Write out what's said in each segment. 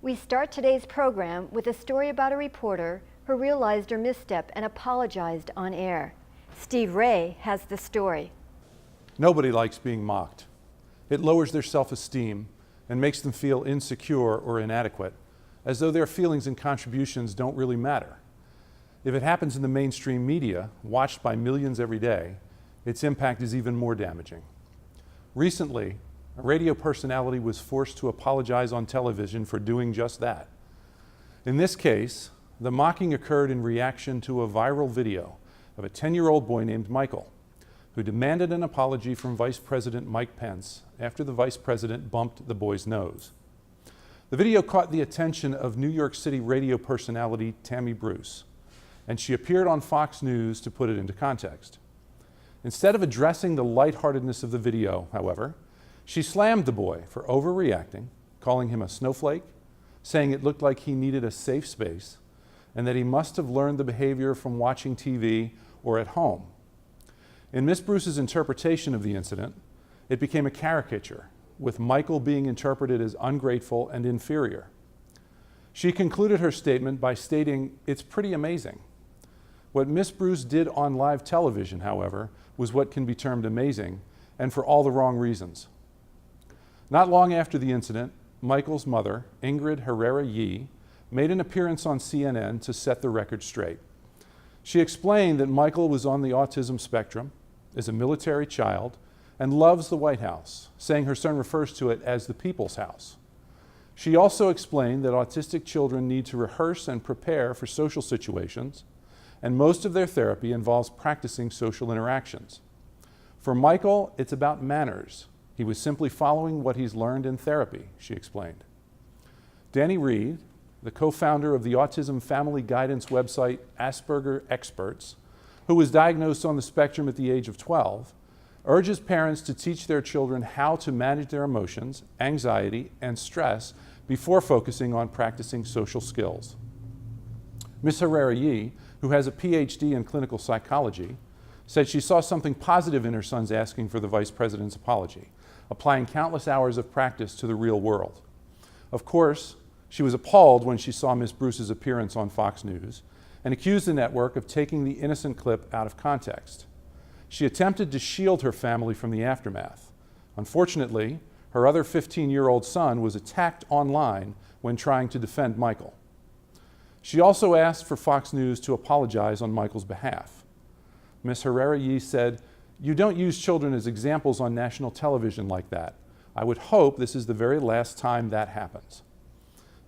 We start today's program with a story about a reporter who realized her misstep and apologized on air. Steve Ray has the story. Nobody likes being mocked. It lowers their self-esteem and makes them feel insecure or inadequate, as though their feelings and contributions don't really matter. If it happens in the mainstream media, watched by millions every day, its impact is even more damaging. Recently, a radio personality was forced to apologize on television for doing just that. In this case, the mocking occurred in reaction to a viral video of a 10-year-old boy named Michael, who demanded an apology from Vice President Mike Pence after the Vice President bumped the boy's nose. The video caught the attention of New York City radio personality Tammy Bruce, and she appeared on Fox News to put it into context. Instead of addressing the lightheartedness of the video, however, she slammed the boy for overreacting, calling him a snowflake, saying it looked like he needed a safe space, and that he must have learned the behavior from watching TV or at home. In Miss Bruce's interpretation of the incident, it became a caricature, with Michael being interpreted as ungrateful and inferior. She concluded her statement by stating, "It's pretty amazing." What Miss Bruce did on live television, however, was what can be termed amazing, and for all the wrong reasons. Not long after the incident, Michael's mother, Ingrid Herrera-Yee, made an appearance on CNN to set the record straight. She explained that Michael was on the autism spectrum, is a military child, and loves the White House, saying her son refers to it as the people's house. She also explained that autistic children need to rehearse and prepare for social situations, and most of their therapy involves practicing social interactions. For Michael, it's about manners. He was simply following what he's learned in therapy, she explained. Danny Reed, the co-founder of the autism family guidance website Asperger Experts, who was diagnosed on the spectrum at the age of 12, urges parents to teach their children how to manage their emotions, anxiety, and stress before focusing on practicing social skills. Ms. Herrera-Yee, who has a PhD in clinical psychology, said she saw something positive in her son's asking for the Vice President's apology, applying countless hours of practice to the real world. Of course, she was appalled when she saw Ms. Bruce's appearance on Fox News and accused the network of taking the innocent clip out of context. She attempted to shield her family from the aftermath. Unfortunately, her other 15-year-old son was attacked online when trying to defend Michael. She also asked for Fox News to apologize on Michael's behalf. Ms. Herrera-Yee said, "You don't use children as examples on national television like that. I would hope this is the very last time that happens."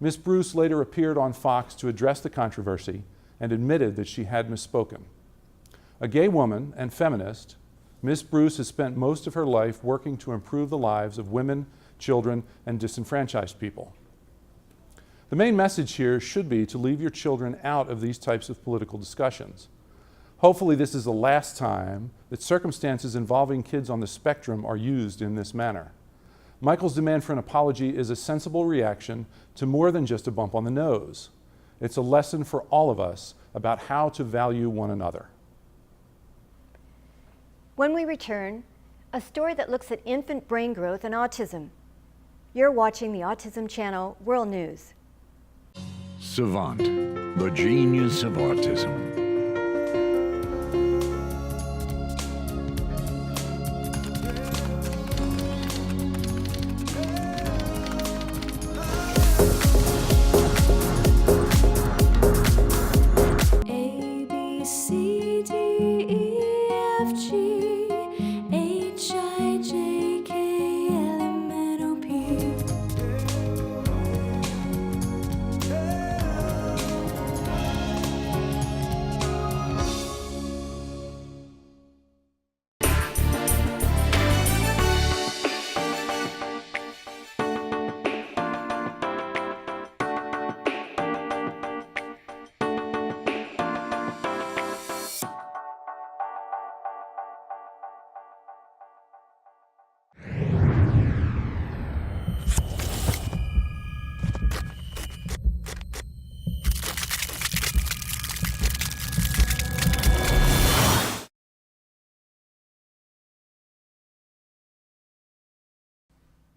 Ms. Bruce later appeared on Fox to address the controversy and admitted that she had misspoken. A gay woman and feminist, Ms. Bruce has spent most of her life working to improve the lives of women, children, and disenfranchised people. The main message here should be to leave your children out of these types of political discussions. Hopefully this is the last time that circumstances involving kids on the spectrum are used in this manner. Michael's demand for an apology is a sensible reaction to more than just a bump on the nose. It's a lesson for all of us about how to value one another. When we return, a story that looks at infant brain growth and autism. You're watching the Autism Channel World News. Savant, the genius of autism.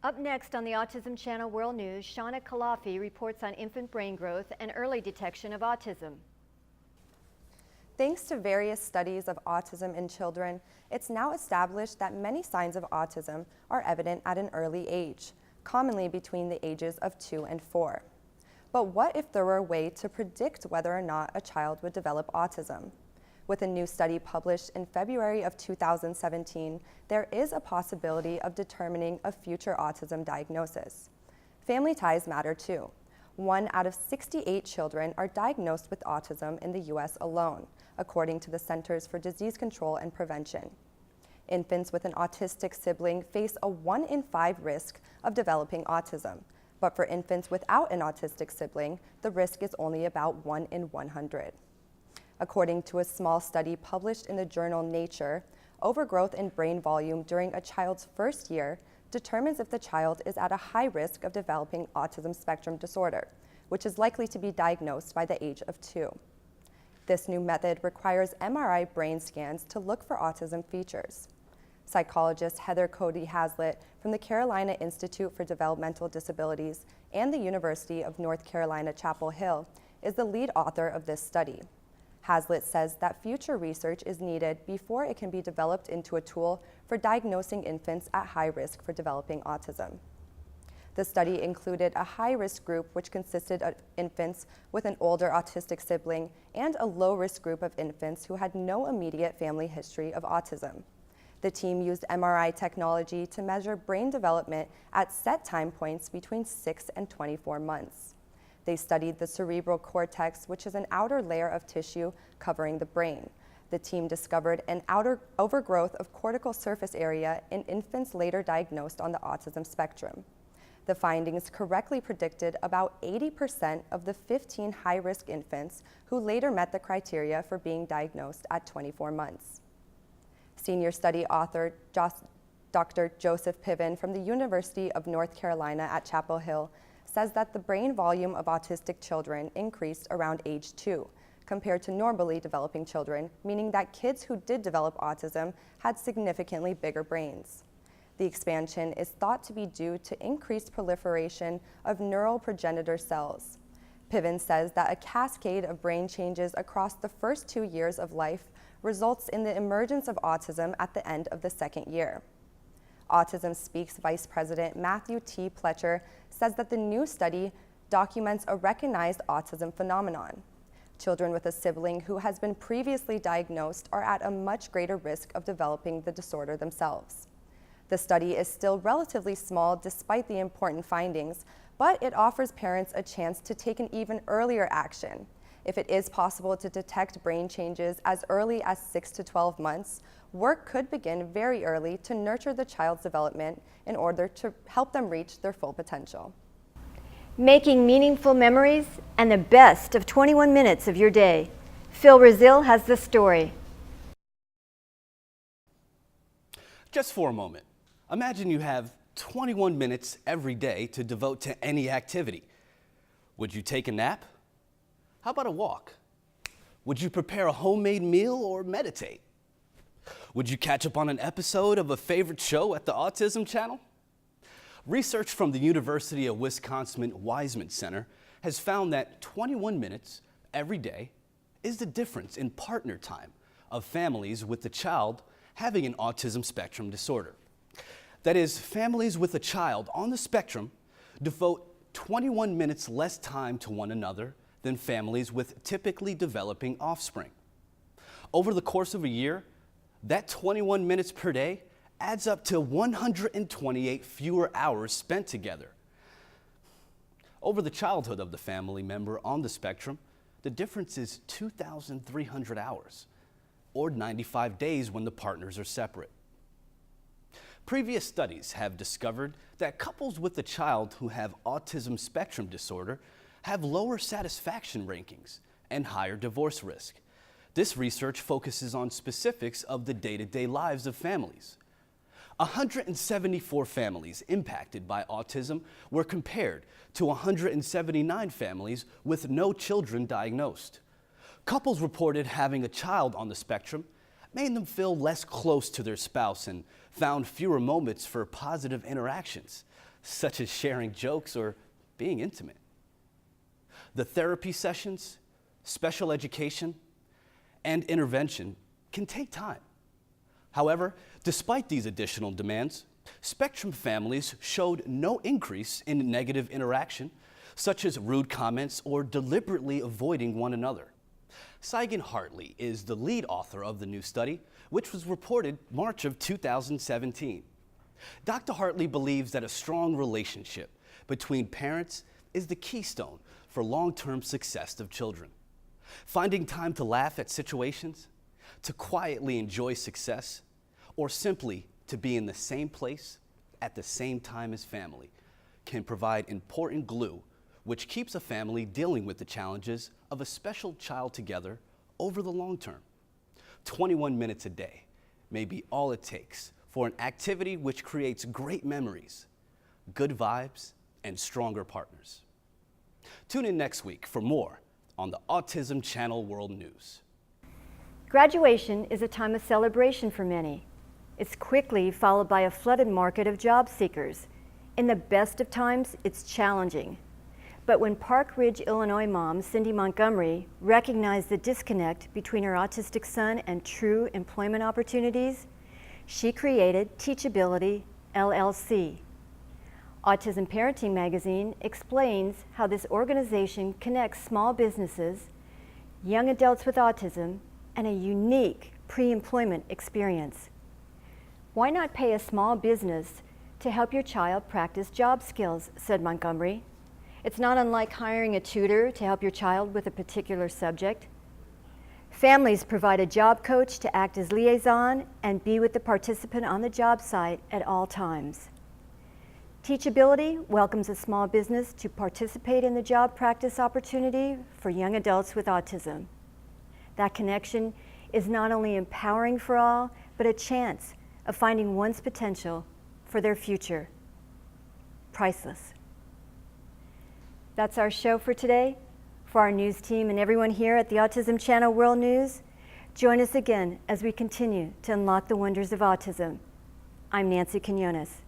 Up next on the Autism Channel World News, Shauna Kalafi reports on infant brain growth and early detection of autism. Thanks to various studies of autism in children, it's now established that many signs of autism are evident at an early age, commonly between the ages of 2 and 4. But what if there were a way to predict whether or not a child would develop autism? With a new study published in February of 2017, there is a possibility of determining a future autism diagnosis. Family ties matter too. 1 out of 68 children are diagnosed with autism in the U.S. alone, according to the Centers for Disease Control and Prevention. Infants with an autistic sibling face a 1 in 5 risk of developing autism, but for infants without an autistic sibling, the risk is only about 1 in 100. According to a small study published in the journal Nature, overgrowth in brain volume during a child's first year determines if the child is at a high risk of developing autism spectrum disorder, which is likely to be diagnosed by the age of 2. This new method requires MRI brain scans to look for autism features. Psychologist Heather Cody Hazlitt from the Carolina Institute for Developmental Disabilities and the University of North Carolina, Chapel Hill is the lead author of this study. Hazlitt says that future research is needed before it can be developed into a tool for diagnosing infants at high risk for developing autism. The study included a high-risk group which consisted of infants with an older autistic sibling and a low-risk group of infants who had no immediate family history of autism. The team used MRI technology to measure brain development at set time points between 6 and 24 months. They studied the cerebral cortex, which is an outer layer of tissue covering the brain. The team discovered an outer overgrowth of cortical surface area in infants later diagnosed on the autism spectrum. The findings correctly predicted about 80% of the 15 high-risk infants who later met the criteria for being diagnosed at 24 months. Senior study author Dr. Joseph Piven from the University of North Carolina at Chapel Hill says that the brain volume of autistic children increased around age 2 compared to normally developing children, meaning that kids who did develop autism had significantly bigger brains. The expansion is thought to be due to increased proliferation of neural progenitor cells. Piven says that a cascade of brain changes across the first 2 years of life results in the emergence of autism at the end of the second year. Autism Speaks Vice President Matthew T. Pletcher says that the new study documents a recognized autism phenomenon. Children with a sibling who has been previously diagnosed are at a much greater risk of developing the disorder themselves. The study is still relatively small despite the important findings, but it offers parents a chance to take an even earlier action. If it is possible to detect brain changes as early as 6 to 12 months, work could begin very early to nurture the child's development in order to help them reach their full potential. Making meaningful memories and the best of 21 minutes of your day. Phil Razil has the story. Just for a moment, imagine you have 21 minutes every day to devote to any activity. Would you take a nap? How about a walk? Would you prepare a homemade meal or meditate? Would you catch up on an episode of a favorite show at the Autism Channel? Research from the University of Wisconsin-Weizmann Center has found that 21 minutes every day is the difference in partner time of families with a child having an autism spectrum disorder. That is, families with a child on the spectrum devote 21 minutes less time to one another than families with typically developing offspring. Over the course of a year, that 21 minutes per day adds up to 128 fewer hours spent together. Over the childhood of the family member on the spectrum, the difference is 2,300 hours, or 95 days when the partners are separate. Previous studies have discovered that couples with a child who have autism spectrum disorder have lower satisfaction rankings and higher divorce risk. This research focuses on specifics of the day-to-day lives of families. 174 families impacted by autism were compared to 179 families with no children diagnosed. Couples reported having a child on the spectrum made them feel less close to their spouse and found fewer moments for positive interactions. such as sharing jokes or being intimate. The therapy sessions, special education, and intervention can take time. However, despite these additional demands, spectrum families showed no increase in negative interaction, such as rude comments or deliberately avoiding one another. Saigon Hartley is the lead author of the new study, which was reported March of 2017. Dr. Hartley believes that a strong relationship between parents is the keystone for long-term success of children. Finding time to laugh at situations, to quietly enjoy success, or simply to be in the same place at the same time as family can provide important glue which keeps a family dealing with the challenges of a special child together over the long term. 21 minutes a day may be all it takes for an activity which creates great memories, good vibes, and stronger partners. Tune in next week for more on the Autism Channel World News. Graduation is a time of celebration for many. It's quickly followed by a flooded market of job seekers. In the best of times, it's challenging. But when Park Ridge, Illinois mom Cindy Montgomery recognized the disconnect between her autistic son and true employment opportunities, she created Teachability, LLC. Autism Parenting Magazine explains how this organization connects small businesses, young adults with autism, and a unique pre-employment experience. Why not pay a small business to help your child practice job skills, said Montgomery. It's not unlike hiring a tutor to help your child with a particular subject. Families provide a job coach to act as liaison and be with the participant on the job site at all times. Teachability welcomes a small business to participate in the job practice opportunity for young adults with autism. That connection is not only empowering for all, but a chance of finding one's potential for their future. Priceless. That's our show for today. For our news team and everyone here at the Autism Channel World News, join us again as we continue to unlock the wonders of autism. I'm Nancy Quinones.